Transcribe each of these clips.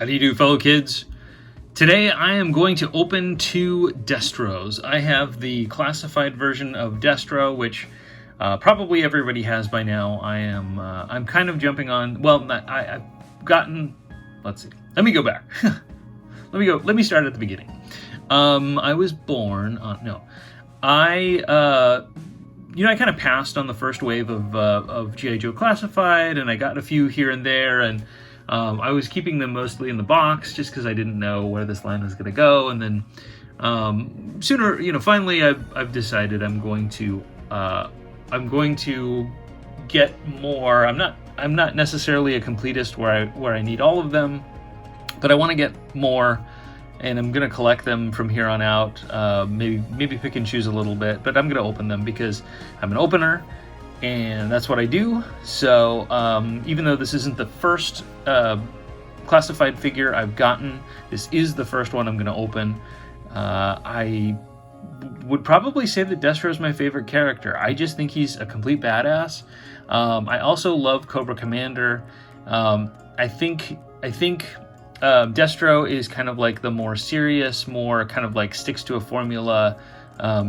How do you do, fellow kids? Today I am going to open two Destros. I have the classified version of Destro, which probably everybody has by now. I'm kind of jumping on. Well, I've gotten. Let's see. Let me go back. Let me start at the beginning. I was born on I kind of passed on the first wave of G.I. Joe Classified, and I got a few here and there, and I was keeping them mostly in the box just because I didn't know where this line was going to go. And then finally I've decided I'm going to get more. I'm not necessarily a completist where I need all of them, but I want to get more, and I'm going to collect them from here on out. Maybe pick and choose a little bit, but I'm going to open them because I'm an opener, and that's what I do. So even though this isn't the first classified figure I've gotten, this is the first one I'm going to open. I would probably say that Destro is my favorite character. I just think he's a complete badass. I also love Cobra Commander. I think Destro is kind of like the more serious, more kind of like sticks to a formula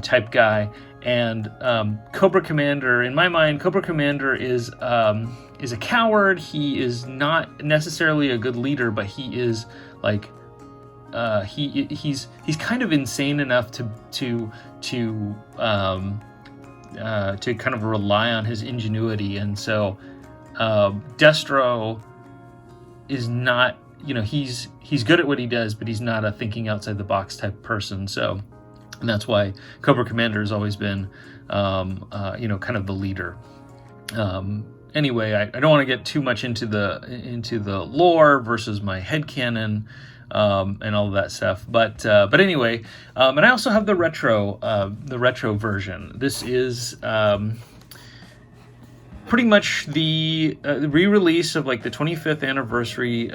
type guy. And Cobra Commander, in my mind, Cobra Commander is a coward. He is not necessarily a good leader, but he is like he's kind of insane enough to kind of rely on his ingenuity. And so Destro is not, he's good at what he does, but he's not a thinking outside the box type person. So. And that's why Cobra Commander has always been, kind of the leader. Anyway, I don't want to get too much into the lore versus my headcanon and all of that stuff. But anyway, and I also have the retro version. This is pretty much the re-release of like the 25th anniversary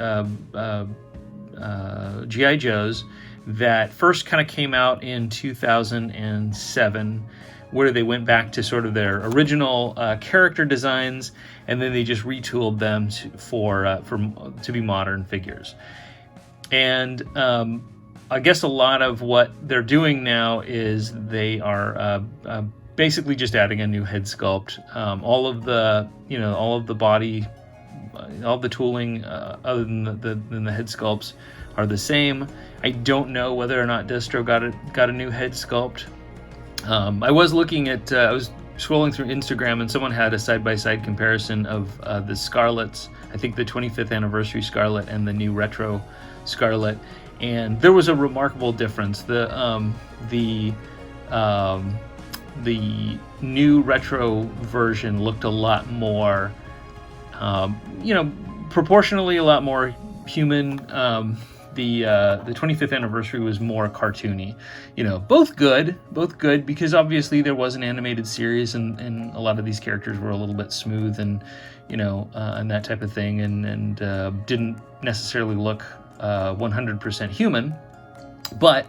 G.I. Joes. That first kind of came out in 2007, where they went back to sort of their original character designs, and then they just retooled them to be modern figures. And I guess a lot of what they're doing now is they are basically just adding a new head sculpt. All of the body, all the tooling, other than the head sculpts, are the same. I don't know whether or not Destro got a new head sculpt. I was looking at, I was scrolling through Instagram, and someone had a side-by-side comparison of the Scarlets. I think the 25th anniversary Scarlet and the new retro Scarlet, and there was a remarkable difference. The new retro version looked a lot more, proportionally a lot more human. The 25th anniversary was more cartoony, both good because obviously there was an animated series and a lot of these characters were a little bit smooth and and that type of thing and didn't necessarily look 100% human, but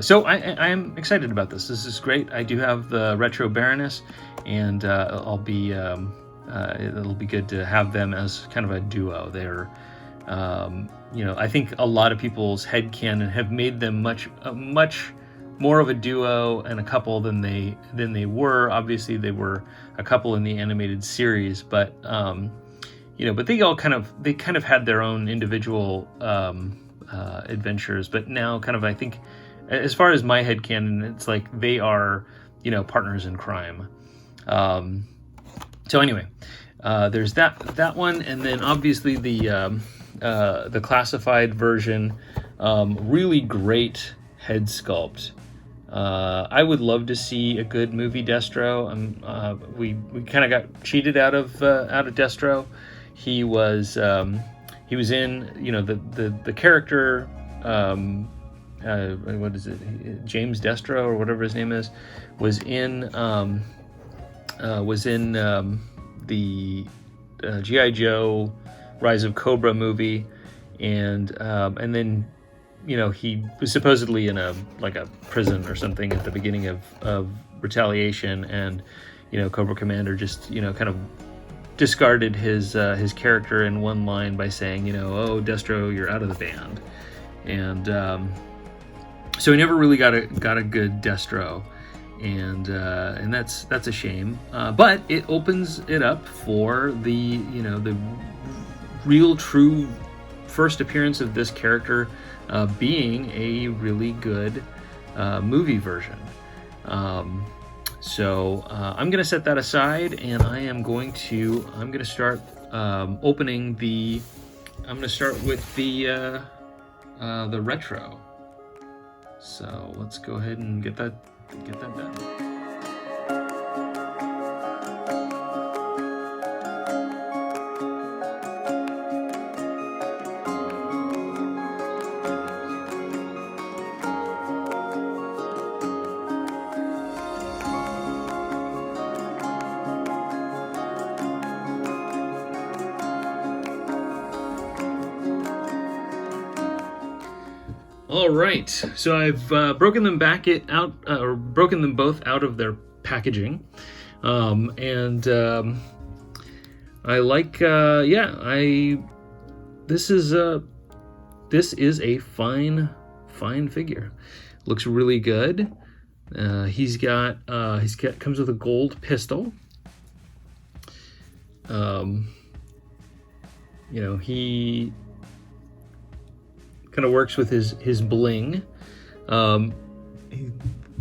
so I am excited about this. This is great. I do have the Retro Baroness, and it'll be good to have them as kind of a duo. They're I think a lot of people's headcanon have made them much more of a duo and a couple than they were. Obviously, they were a couple in the animated series, but but they kind of had their own individual adventures. But now, kind of, I think, as far as my headcanon, it's like they are partners in crime. So anyway, there's that one, and then obviously the classified version, really great head sculpt. I would love to see a good movie Destro. We kind of got cheated out of Destro. He was in the character, what is it, James Destro or whatever his name is, was in the G.I. Joe Rise of Cobra movie, and then he was supposedly in a prison or something at the beginning of Retaliation, and Cobra Commander just kind of discarded his character in one line by saying, you know, "Oh, Destro, you're out of the band," and so we never really got a good Destro, and that's a shame. But it opens it up for the the real true first appearance of this character being a really good movie version. So I'm going to set that aside, and I'm going to start opening the. I'm going to start with the retro. So let's go ahead and get that done. All right, so I've broken them broken them both out of their packaging, and I like, this is a fine figure. Looks really good. He's got comes with a gold pistol. He kind of works with his bling.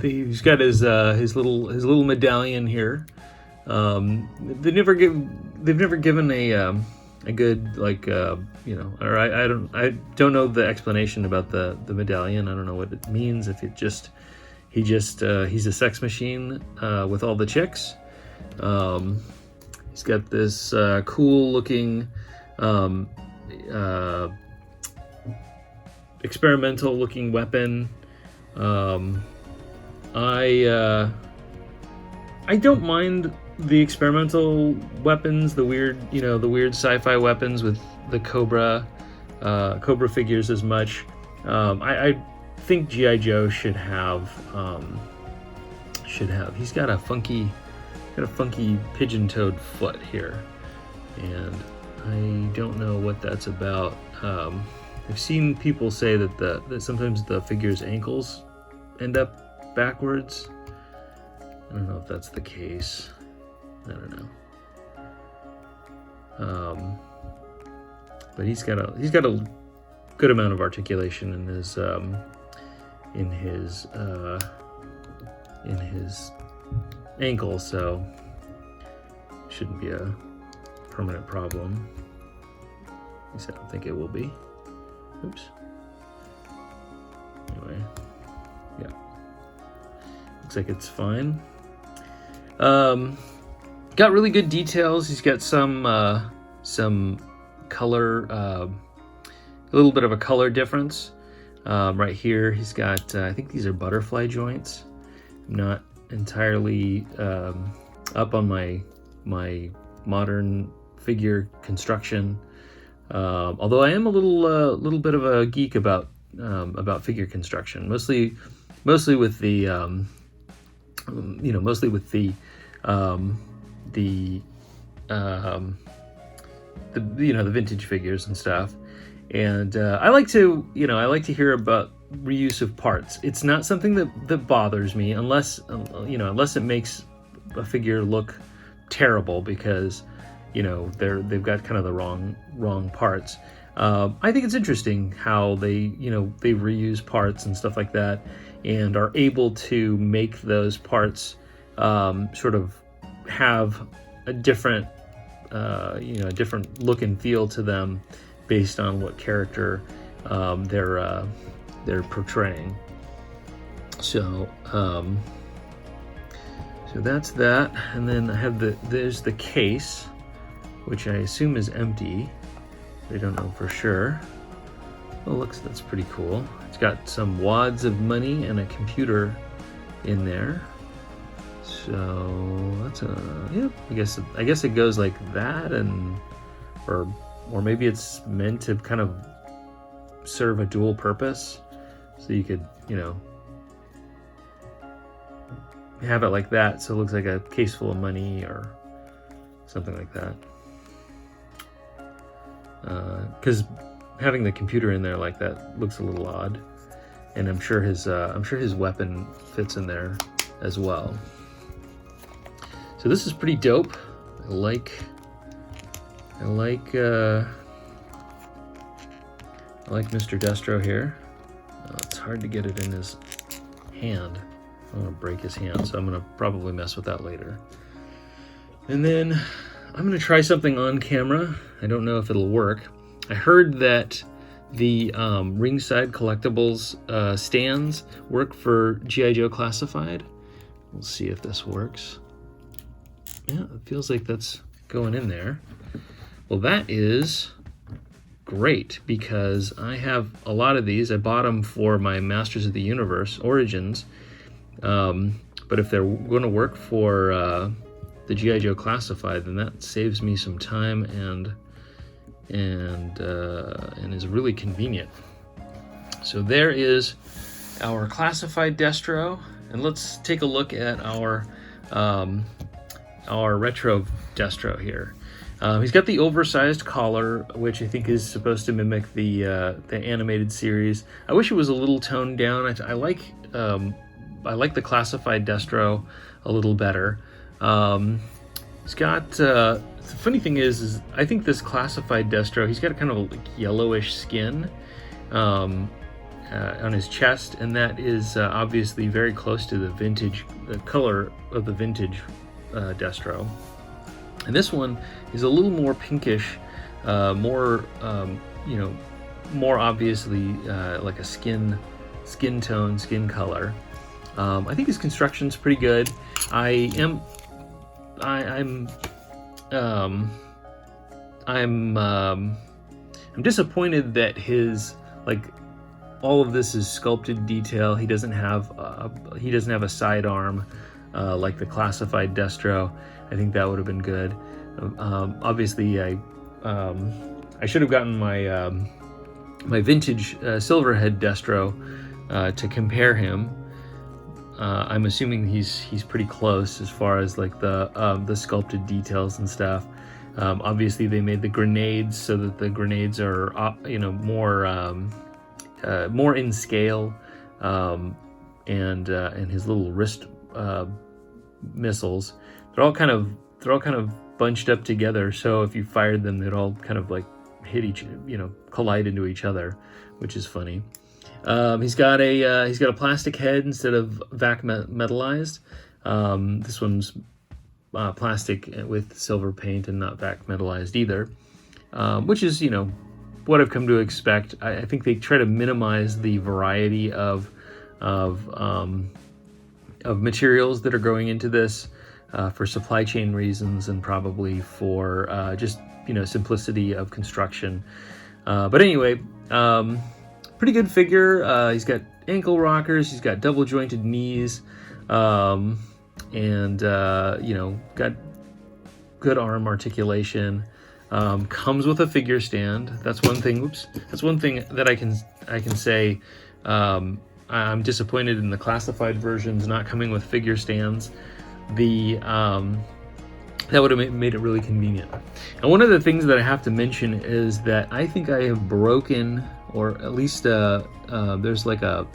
He's got his little medallion here. They've never given a good or I don't know the explanation about the medallion. I don't know what it means. If it just he's a sex machine with all the chicks. He's got this cool looking experimental looking weapon. I don't mind the experimental weapons, the weird sci-fi weapons with the Cobra figures as much. I think G.I. Joe should have. He's got a funky pigeon-toed foot here, and I don't know what that's about. I've seen people say that sometimes the figure's ankles end up backwards. I don't know if that's the case. I don't know. But he's got a good amount of articulation in his ankle, so shouldn't be a permanent problem. At least I don't think it will be. Oops. Anyway, yeah. Looks like it's fine. Got really good details. He's got some color, a little bit of a color difference. Right here, he's got, I think these are butterfly joints. I'm not entirely up on my modern figure construction. Although I am a little bit of a geek about figure construction, mostly with the the vintage figures and stuff. And I like to hear about reuse of parts. It's not something that bothers me unless it makes a figure look terrible because they've got kind of the wrong parts. I think it's interesting how they reuse parts and stuff like that, and are able to make those parts sort of have a different different look and feel to them based on what character they're portraying. So that's that, and then I have there's the case, which I assume is empty. I don't know for sure. Oh, that's pretty cool. It's got some wads of money and a computer in there. So that's I guess it goes like that, or maybe it's meant to kind of serve a dual purpose. So you could, have it like that, so it looks like a case full of money or something like that. because having the computer in there like that looks a little odd. And I'm sure his weapon fits in there as well. So this is pretty dope. I like Mr. Destro here. It's hard to get it in his hand. I'm gonna break his hand, so I'm gonna probably mess with that later. And then I'm gonna try something on camera. I don't know if it'll work. I heard that the Ringside Collectibles stands work for G.I. Joe Classified. We'll see if this works. Yeah, it feels like that's going in there. Well, that is great, because I have a lot of these. I bought them for my Masters of the Universe Origins, but if they're going to work for the G.I. Joe Classified, then that saves me some time and is really convenient. So there is our Classified Destro, and let's take a look at our retro Destro here. He's got the oversized collar, which I think is supposed to mimic the animated series. I wish it was a little toned down. I like the Classified Destro a little better. He's got the funny thing is I think this Classified Destro, he's got a kind of like yellowish skin on his chest, and that is obviously very close to the color of the vintage Destro. And this one is a little more pinkish, more obviously like a skin tone, skin color. I think his construction's pretty good. I'm disappointed that his, like, all of this is sculpted detail. He doesn't have a sidearm like the Classified Destro. I think that would have been good. Obviously, I should have gotten my my vintage Silverhead Destro to compare him. I'm assuming he's pretty close as far as like the sculpted details and stuff. Obviously, they made the grenades so that the grenades are more in scale, and his little wrist missiles. They're all kind of bunched up together. So if you fired them, they'd all kind of like collide into each other, which is funny. He's got a plastic head instead of vac metallized. This one's plastic with silver paint and not vac metallized either, which is what I've come to expect. I think they try to minimize the variety of materials that are going into this for supply chain reasons, and probably for just simplicity of construction. But anyway, pretty good figure. He's got ankle rockers. He's got double jointed knees, and got good arm articulation. Comes with a figure stand. That's one thing. That's one thing that I can say. I'm disappointed in the Classified versions not coming with figure stands. That would have made it really convenient. And one of the things that I have to mention is that I think I have broken, or at least there's like a,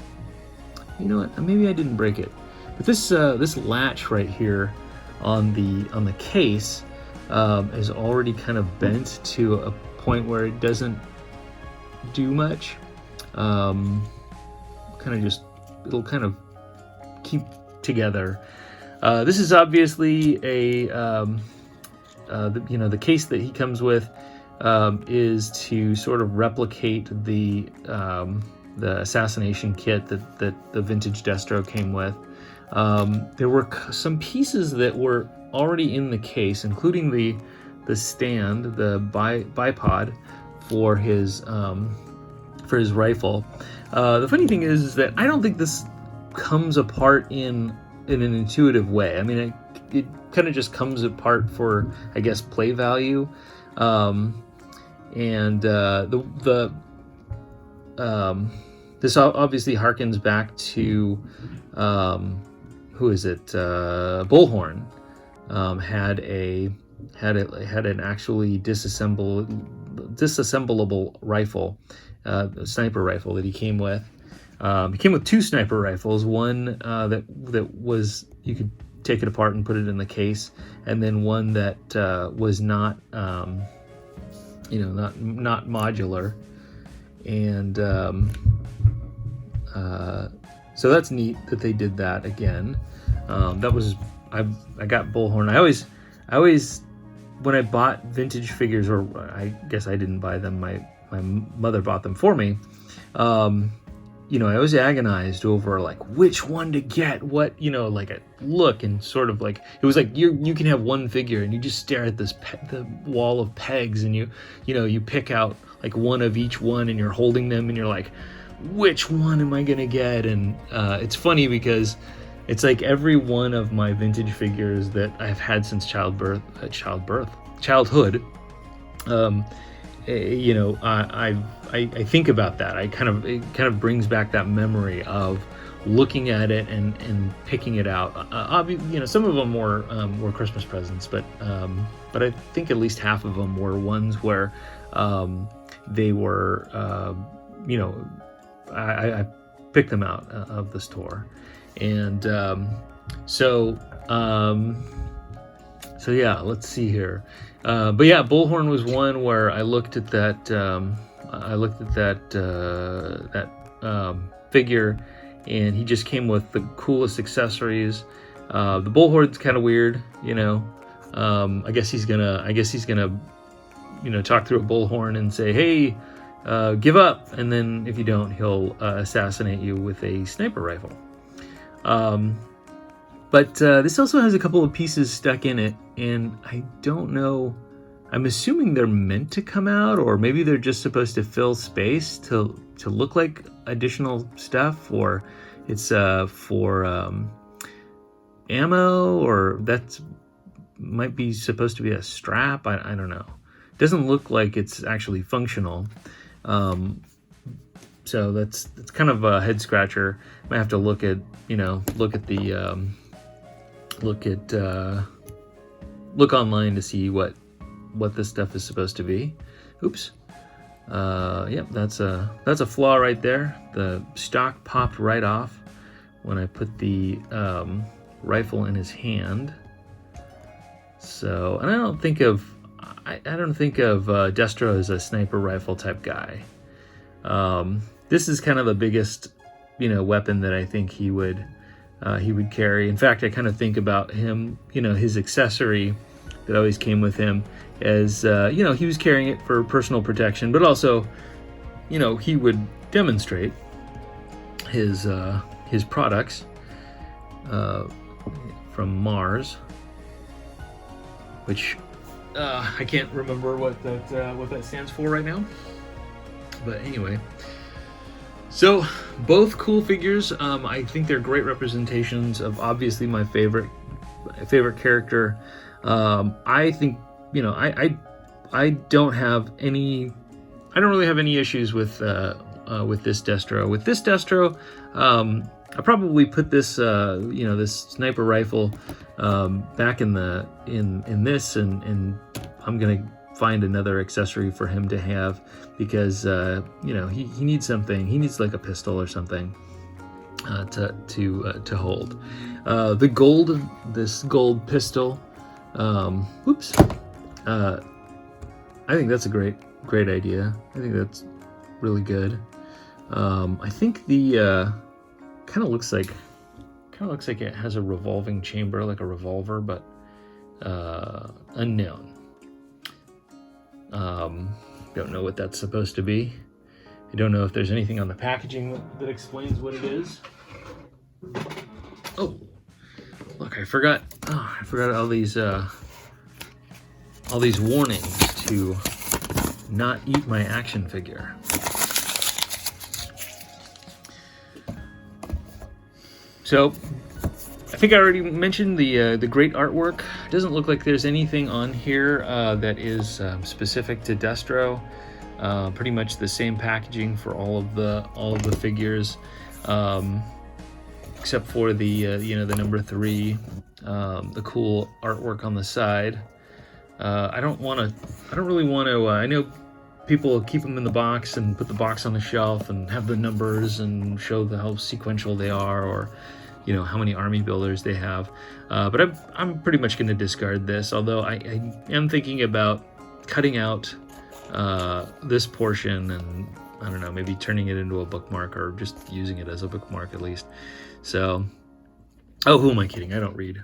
maybe I didn't break it, but this latch right here on the case is already kind of bent to a point where it doesn't do much. It'll kind of keep together. This is obviously the case that he comes with is to sort of replicate the assassination kit that the vintage Destro came with. There were some pieces that were already in the case, including the stand, the bipod for his rifle. The funny thing is that I don't think this comes apart in an intuitive way. I mean, it kind of just comes apart for, I guess, play value. This obviously harkens back to who is it? Bullhorn had an actually disassembled disassemblable rifle, a sniper rifle that he came with. He came with 2 sniper rifles. One that was, you could take it apart and put it in the case, and then one that was not not modular. And so that's neat that they did that again. That was, I got Bullhorn. I always when I bought vintage figures, or I guess I didn't buy them, my mother bought them for me. I always agonized over like which one to get, what, like a look, and sort of like, it was like you can have one figure and you just stare at this the wall of pegs, and you pick out like one of each one, and you're holding them, and you're like, which one am I gonna get? And it's funny because it's like every one of my vintage figures that I've had since childhood. I think about that. It kind of brings back that memory of looking at it and picking it out. Some of them were Christmas presents, but I think at least half of them were ones where they were, I picked them out of the store, and so yeah, let's see here. But yeah, Bullhorn was one where I looked at that. Figure, and he just came with the coolest accessories. The Bullhorn's kind of weird, I guess he's gonna, talk through a bullhorn and say, "Hey, give up," and then if you don't, he'll assassinate you with a sniper rifle. But this also has a couple of pieces stuck in it, and I don't know. I'm assuming they're meant to come out, or maybe they're just supposed to fill space to look like additional stuff, or it's for ammo, or that might be supposed to be a strap. I don't know. It doesn't look like it's actually functional. So that's kind of a head scratcher. Might have to look online to see what this stuff is supposed to be. Oops. Yep, that's a flaw right there. The stock popped right off when I put the rifle in his hand. So, and I don't think of Destro as a sniper rifle type guy. This is kind of the biggest, weapon that I think he would carry. In fact, I kind of think about him, his accessory that always came with him as, he was carrying it for personal protection, but also, he would demonstrate his products from Mars, which I can't remember what that stands for right now. But anyway, so both cool figures. I think they're great representations of obviously my favorite character. I think, I don't really have any issues with this Destro. With this Destro, I probably put this this sniper rifle back in this, and I'm gonna find another accessory for him to have, because he needs something. He needs like a pistol or something to hold. This gold pistol. I think that's a great idea. I think that's really good. I think the kind of looks like it has a revolving chamber, like a revolver, but unknown. Don't know what that's supposed to be. I don't know if there's anything on the packaging that explains what it is. Oh, look, I forgot all these warnings to not eat my action figure. So, I think I already mentioned the great artwork. It doesn't look like there's anything on here that is specific to Destro. Pretty much the same packaging for all of the figures, except for the the number 3, the cool artwork on the side. I don't really want to. I know people keep them in the box and put the box on the shelf and have the numbers and show how sequential they are, or how many army builders they have. But I'm pretty much going to discard this, although I am thinking about cutting out this portion and, I don't know, maybe turning it into a bookmark, or just using it as a bookmark at least. So, oh, who am I kidding? I don't read.